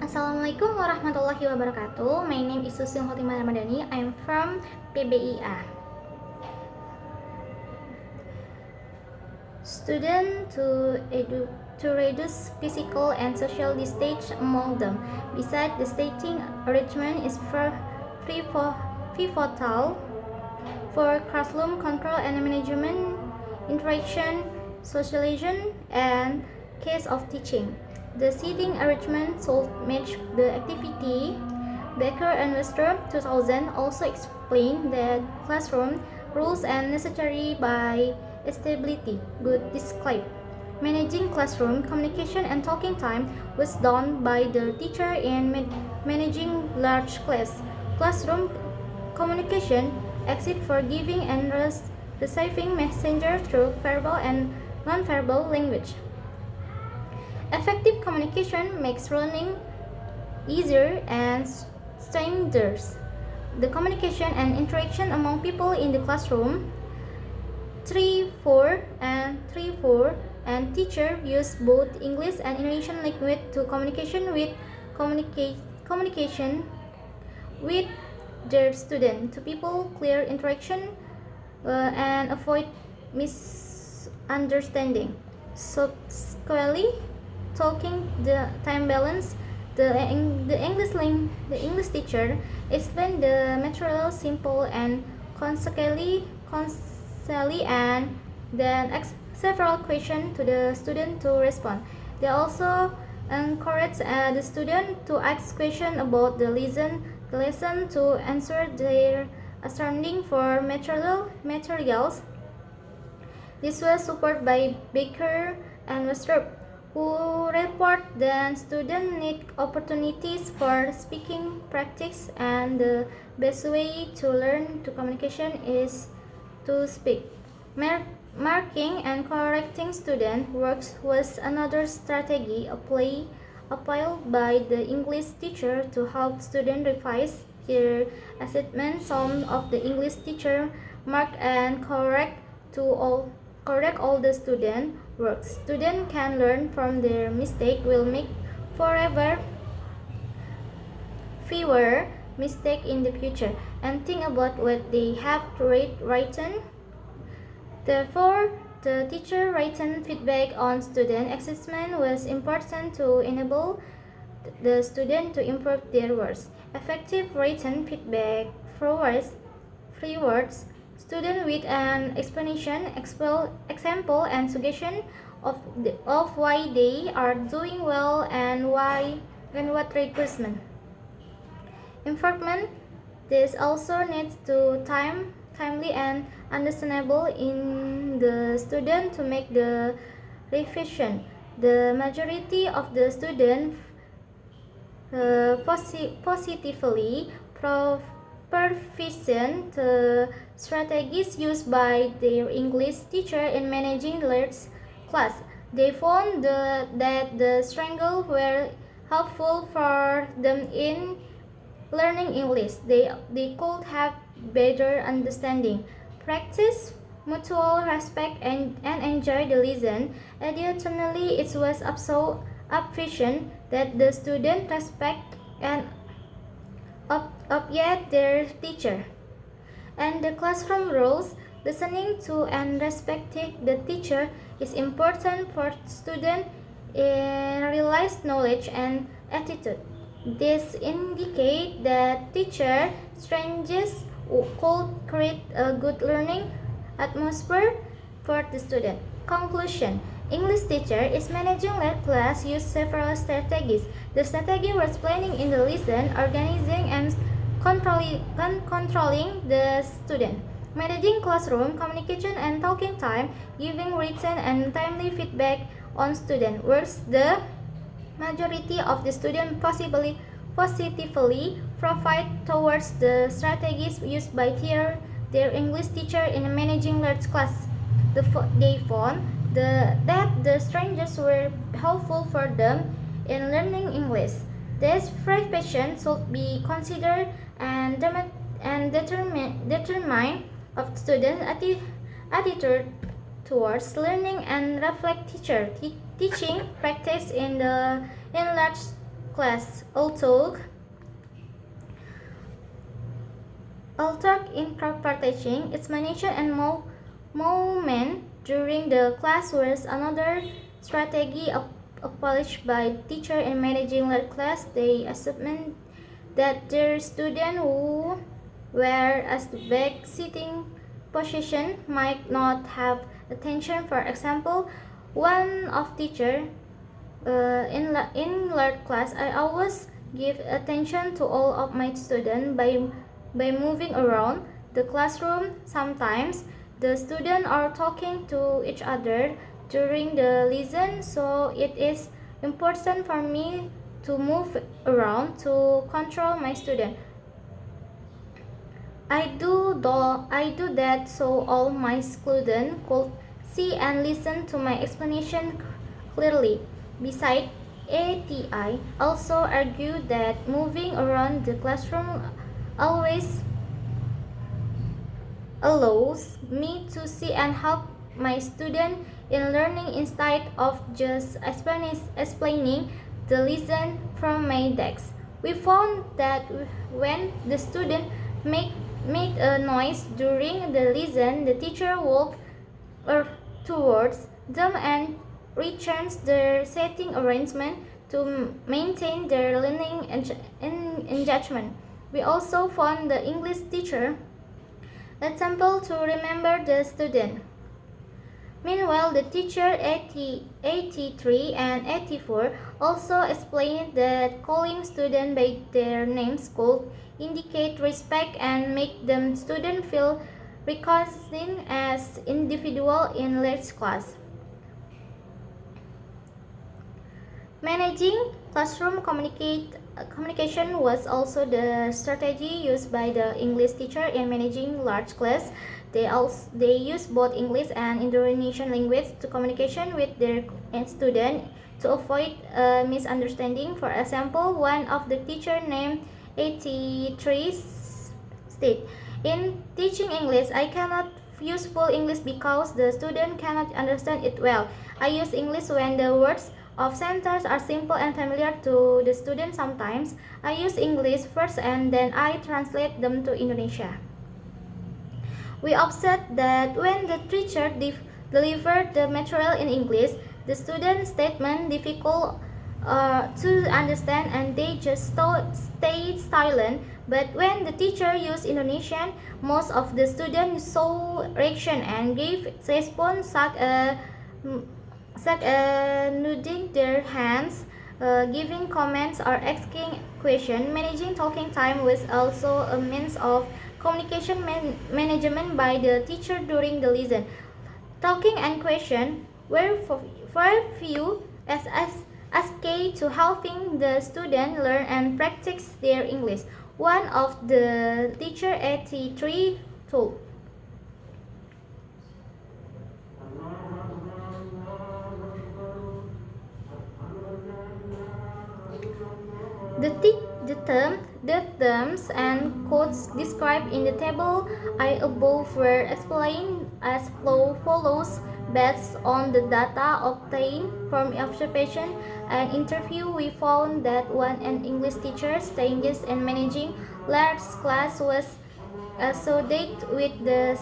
Assalamualaikum warahmatullahi wabarakatuh. My name is Susi Khotimah Ramadhani. I am from PBIA. Student to reduce physical and social distance among them. Besides, the seating arrangement is pivotal for classroom control and management, interaction, socialization, and case of teaching. The seating arrangement should match the activity. Becker and Wester 2000 also explained that classroom rules and necessary by stability, good describe. Managing classroom communication and talking time was done by the teacher in managing large class. Classroom communication except for giving and receiving messages through verbal and non-verbal language. Effective communication makes learning easier and strengthens the communication and interaction among people in the classroom. 3-4 and teacher use both English and Indonesian language to communication with their student to people clear interaction and avoid misunderstanding. Subsequently, talking the time balance, the English teacher explained the material simple and concisely and then ask several questions to the student to respond. They also encourage the student to ask questions about the lesson to answer their understanding for materials. This was supported by Baker and Westrup, who report that students need opportunities for speaking practice, and the best way to learn to communication is to speak. Marking and correcting student works was another strategy applied by the English teacher to help students revise their assessment. Some of the English teacher mark and correct all the student works. Students can learn from their mistake, will make forever fewer mistakes in the future, and think about what they have written. Therefore, the teacher written feedback on student assessment was important to enable the student to improve their works. Effective written feedback rewards student with an explanation, example, and suggestion of why they are doing well and what requirement. Improvement. This also needs to timely and understandable in the student to make the revision. The majority of the students positively proficient strategies used by their English teacher in managing large class. They found that the struggle were helpful for them in learning English. They could have better understanding, practice mutual respect, and enjoy the lesson. Additionally, it was also appreciated that the student respect and yet their teacher. And the classroom rules, listening to and respecting the teacher is important for students in realize knowledge and attitude. This indicates that teacher strengths could create a good learning atmosphere for the student. Conclusion. English teacher is managing large class use several strategies. The strategy was planning in the lesson, organizing and controlling the student, managing classroom communication and talking time, giving written and timely feedback on student works. The majority of the students positively provide towards the strategies used by their English teacher in managing large class. They found that the strangers were helpful for them in learning English. This preparation should be considered and determine of students' attitude towards learning and reflect teaching practice in large class. Although interpretation, explanation, and movement during the class was another strategy applied by teacher in managing their class. They assumed that their students who were at the back sitting position might not have attention. For example, one of teacher in large class, I always give attention to all of my students by moving around the classroom. Sometimes the students are talking to each other during the lesson, so it is important for me to move around to control my student. I do that so all my students could see and listen to my explanation clearly. Besides, ATI also argued that moving around the classroom always allows me to see and help my student in learning instead of just explaining the lesson from my desk. We found that when the student made a noise during the lesson, the teacher walked towards them and returns their setting arrangement to maintain their learning engagement. We also found the English teacher example to remember the student. Meanwhile, the teacher 83 and 84 also explained that calling students by their names could indicate respect and make them students feel recognized as individual in large class. Managing classroom communication was also the strategy used by the English teacher in managing large class. They use both English and Indonesian language to communication with their students to avoid misunderstanding. For example, one of the teacher named 83 state, "In teaching English, I cannot use full English because the student cannot understand it well. I use English when the words of sentence are simple and familiar to the student. Sometimes I use English first and then I translate them to Indonesia." We observed that when the teacher delivered the material in English, the student statement difficult to understand and they just stayed silent. But when the teacher used Indonesian, most of the students saw reaction and gave response such as nodding their hands, giving comments or asking questions. Managing talking time was also a means of communication management by the teacher during the lesson. Talking and question were viewed as key to helping the student learn and practice their English. One of the teacher 83 told. The terms and codes described in the table I above were explained as follows. Based on the data obtained from observation and interview, we found that when an English teacher stages in managing large class was associated with the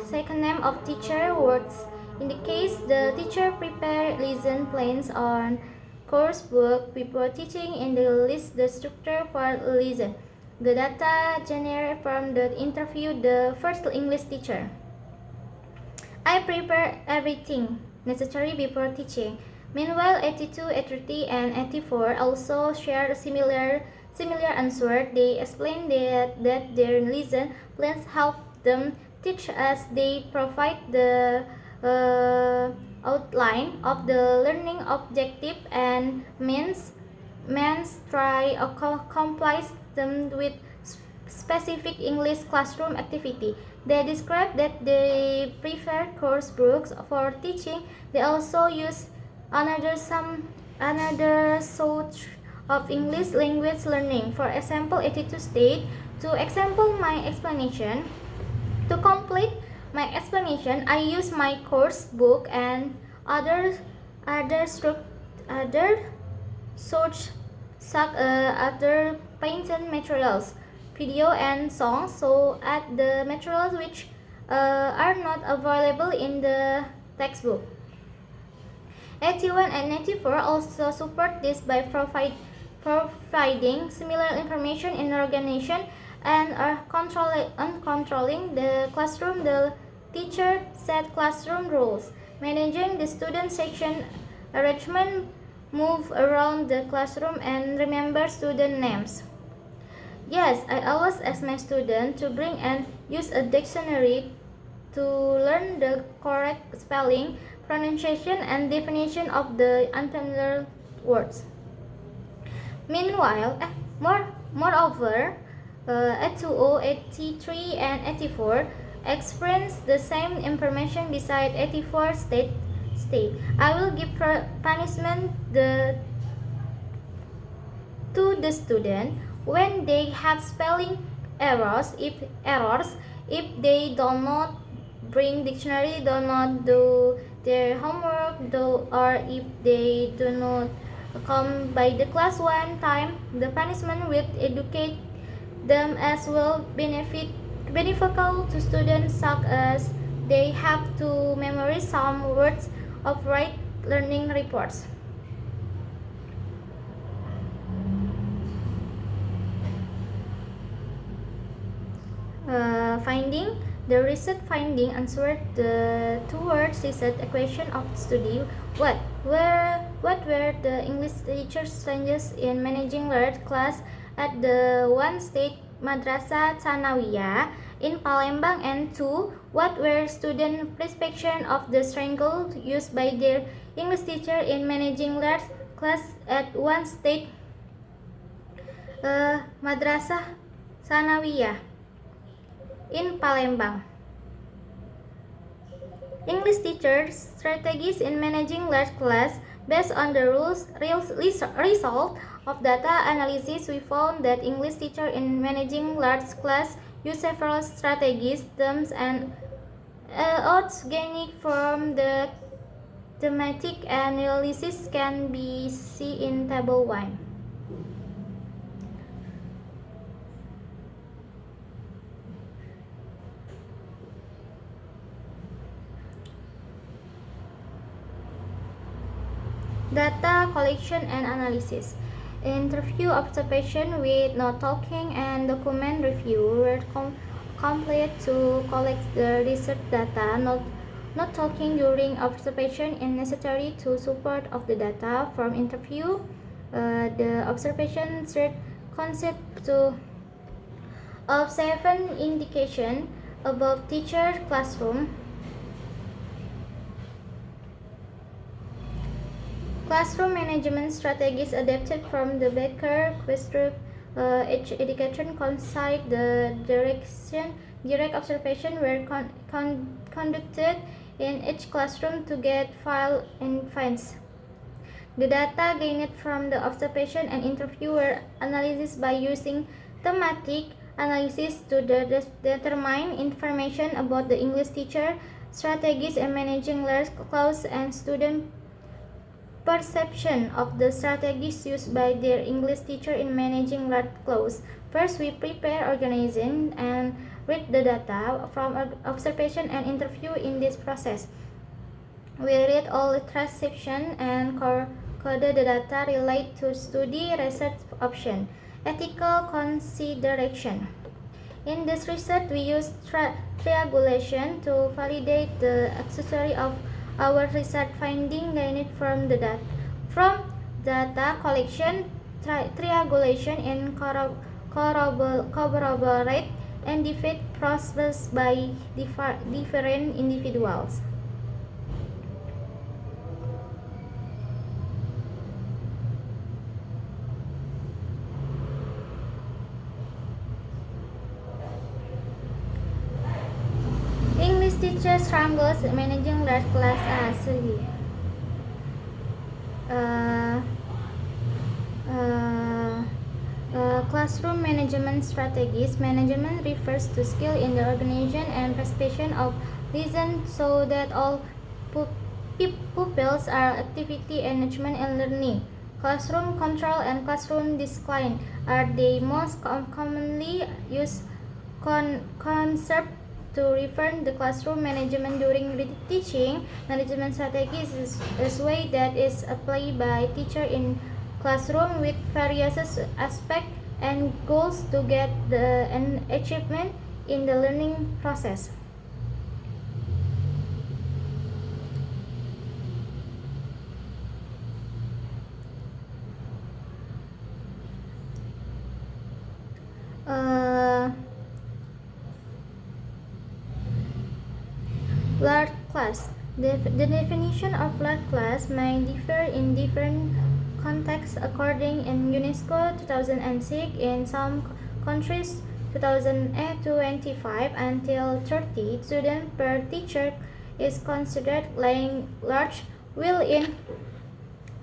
second name of teacher words. In the case the teacher prepared lesson plans on course book before teaching in the list the structure for lesson. The data generated from the interview the first English teacher. I prepare everything necessary before teaching. Meanwhile, 82, 83, and 84 also shared a similar answer. They explained that their lesson plans help them teach as they provide the outline of the learning objective and means try to comply them with specific English classroom activity. They describe that they prefer course books for teaching. They also use another source of English language learning. For example, 82 state to example my explanation. To complete my explanation, I use my course book and other source such other painted materials, video and songs, so add the materials which are not available in the textbook. 81 and 84 also support this by providing similar information in organization and are controlling the classroom. The teacher set classroom rules, managing the student section arrangement, move around the classroom, and remember student names. Yes, I always ask my students to bring and use a dictionary to learn the correct spelling, pronunciation, and definition of the unfamiliar words. Meanwhile, moreover, 80, 83, and 84 experience the same information beside 84 state. I will give punishment to the student when they have spelling errors. If they do not bring dictionary, do not do their homework, or if they do not come by the class one time, the punishment will educate them as well beneficial to students, such as they have to memorize some words of right learning reports. Finding. The research finding answered the two-word research equation of study. What were the English teachers' challenges in managing large class at the one state Madrasah Tsanawiyah in Palembang, and 2. What were student perception of the struggle used by their English teacher in managing large class at one state Madrasah Tsanawiyah in Palembang. English teachers' strategies in managing large class. Based on the result of data analysis, we found that English teachers in managing large class use several strategies, terms, and odds gaining from the thematic analysis can be seen in table 1. Data collection and analysis. Interview, observation with note talking, and document review were complete to collect the research data. Not talking during observation is necessary to support of the data from interview. The observation should consist of 7 indication about teacher classroom. Classroom management strategies adapted from the Becker Questrip education concept. The direct observation were conducted in each classroom to get file and finds. The data gained from the observation and interview were analyzed by using thematic analysis to determine information about the English teacher, strategies in managing large class, and student perception of the strategies used by their English teacher in managing large class. First, we prepare, organizing, and read the data from observation and interview. In this process, we read all transcription and code the data related to study research option. Ethical consideration. In this research, we use triangulation to validate the accuracy of our research finding gained from the data. From data collection, triangulation, and corroborate and defeat process by different individuals. English teacher struggles managing large class classroom management strategies. Management refers to skill in the organization and participation of lesson so that all pupils are activity, enrichment, and learning. Classroom control and classroom discipline are the most commonly used concept to refer to the classroom management during teaching. Management strategies is a way that is applied by teacher in classroom with various aspects and goals to get an achievement in the learning process. Large class. The definition of large class may differ in different contexts according in UNESCO 2006 in some countries 2008 to 25 until 30 students per teacher is considered large, while in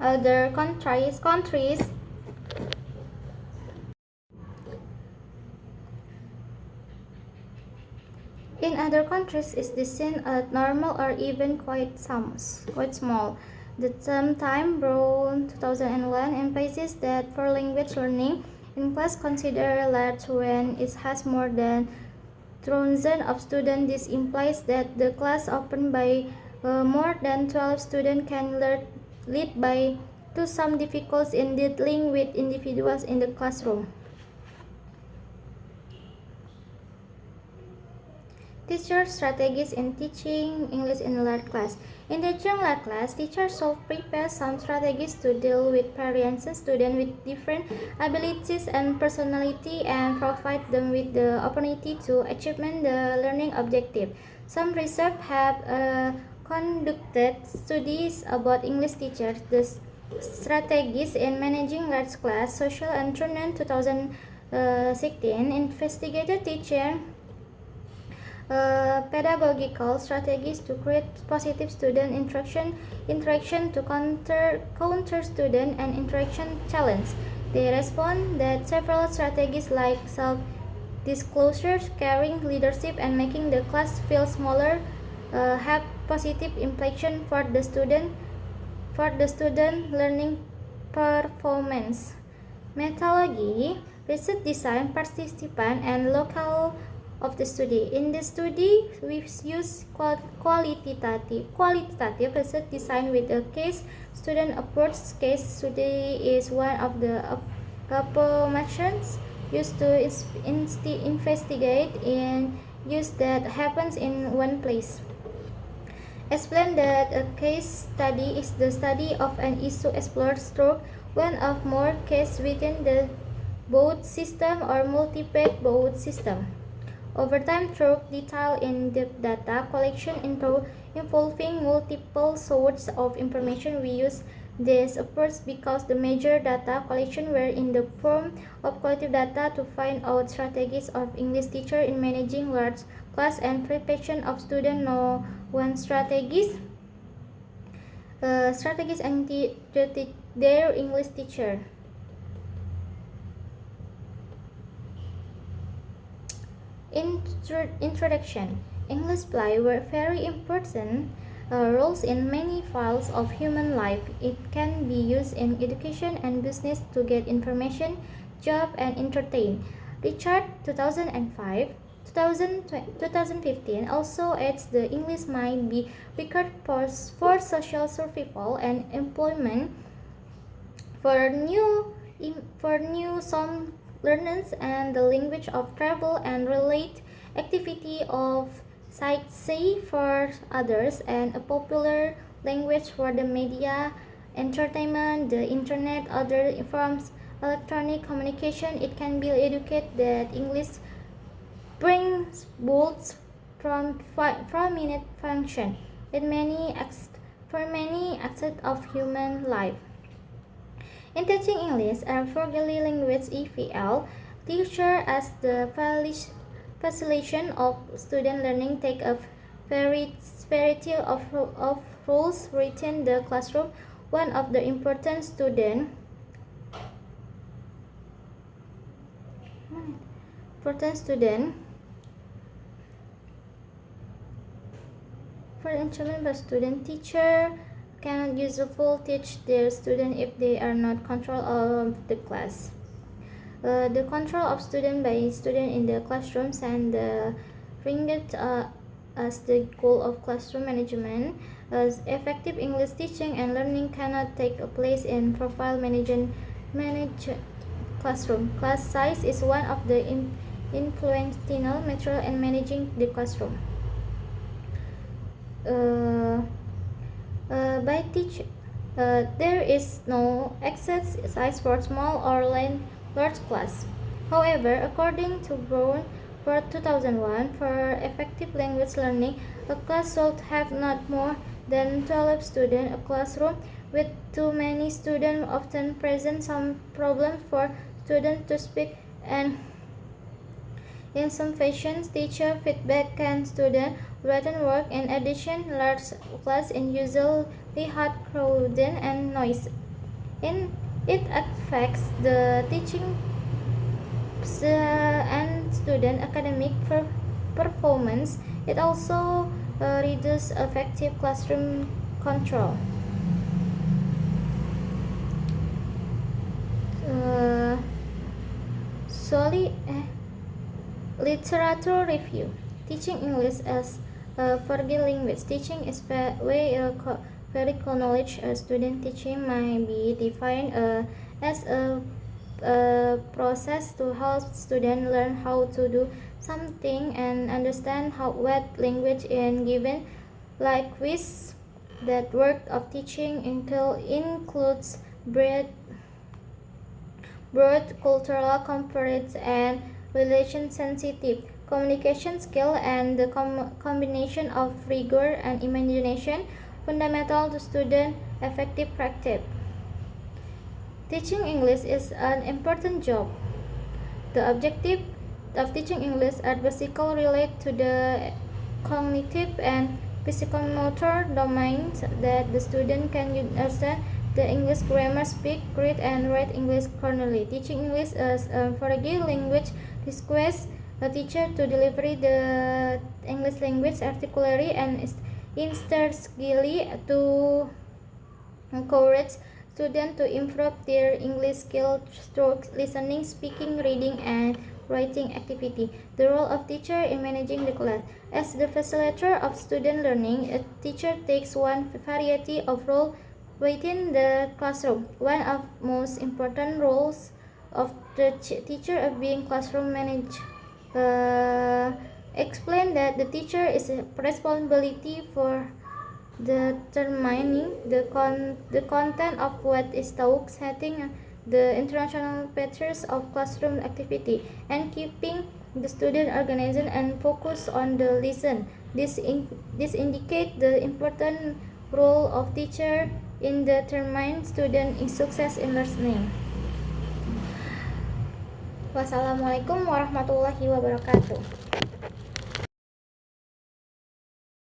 other countries is this seen as normal or even quite small. The term Time Brown 2001 emphasizes that for language learning in class considered large when it has more than thousands of students. This implies that the class opened by more than 12 students can lead by to some difficulties in dealing with individuals in the classroom. Teacher strategies in teaching English in a large class. In teaching large class, teachers should prepare some strategies to deal with parents and students with different abilities and personality and provide them with the opportunity to achieve the learning objective. Some research have conducted studies about English teachers. The strategies in managing large class, social and training 2016 investigated teaching pedagogical strategies to create positive student interaction to counter student and interaction challenge. They respond that several strategies like self-disclosure, caring, leadership, and making the class feel smaller have positive implication for the student learning performance. Methodology, research design, participant, and local of the study. In the study, we use qualitative research design with a case student approach. Case study is one of the approaches used to investigate in use that happens in one place. Explain that a case study is the study of an issue explored through one or more cases within the both system or multiple both system. Over time, through detailed in-depth data collection involving multiple sources of information, we use this approach because the major data collection were in the form of qualitative data to find out strategies of English teacher in managing large class and preparation of students. No one strategies and their English teacher. Introduction. English play were very important roles in many fields of human life. It can be used in education and business to get information, job, and entertain. Richard 2005 2015 also adds the English might be required for social survival and employment for new some learners and the language of travel and relate activity of sightseeing for others and a popular language for the media, entertainment, the internet, other forms electronic communication. It can be educated that English brings both from prominent function in many aspects of human life. In teaching English and Foreign Language (EFL), teacher as the facilitation of student learning take a variety of roles within the classroom. One of the important student for instrument by student teacher cannot usefully teach their students if they are not control of the class. The control of student by student in the classrooms and the ringed as the goal of classroom management. As effective English teaching and learning cannot take place in profile manage classroom. Class size is one of the influential material in managing the classroom. There is no exact size for small or large class. However, according to Brown for 2001, for effective language learning, a class should have not more than 12 students. A classroom with too many students often presents some problem for students to speak, and in some fashions, teacher feedback can student written work. In addition, large class is usually hot, crowded, and noisy. It affects the teaching and student academic performance. It also reduces effective classroom control. Solely literature review. Teaching English as a foreign language. Teaching is very knowledge. Student teaching might be defined as a process to help students learn how to do something and understand what language is given. Likewise, that work of teaching includes broad cultural comparative and relation sensitive communication skill, and the combination of rigor and imagination fundamental to student effective practice. Teaching English is an important job. The objective of teaching English are basically related to the cognitive and psychomotor domains that the student can understand the English grammar, speak, read, and write English correctly. Teaching English as a foreign language requires a teacher to deliver the English language articulately and intelligently to encourage students to improve their English skills through listening, speaking, reading, and writing activity. The role of teacher in managing the class. As the facilitator of student learning, a teacher takes one variety of roles within the classroom. One of most important roles of the teacher of being classroom manager. Explain that the teacher is responsibility for determining the content of what is taught, setting the international patterns of classroom activity, and keeping the student organized and focused on the lesson. This indicates the important role of teacher in determining student success in learning. Wassalamualaikum warahmatullahi wabarakatuh.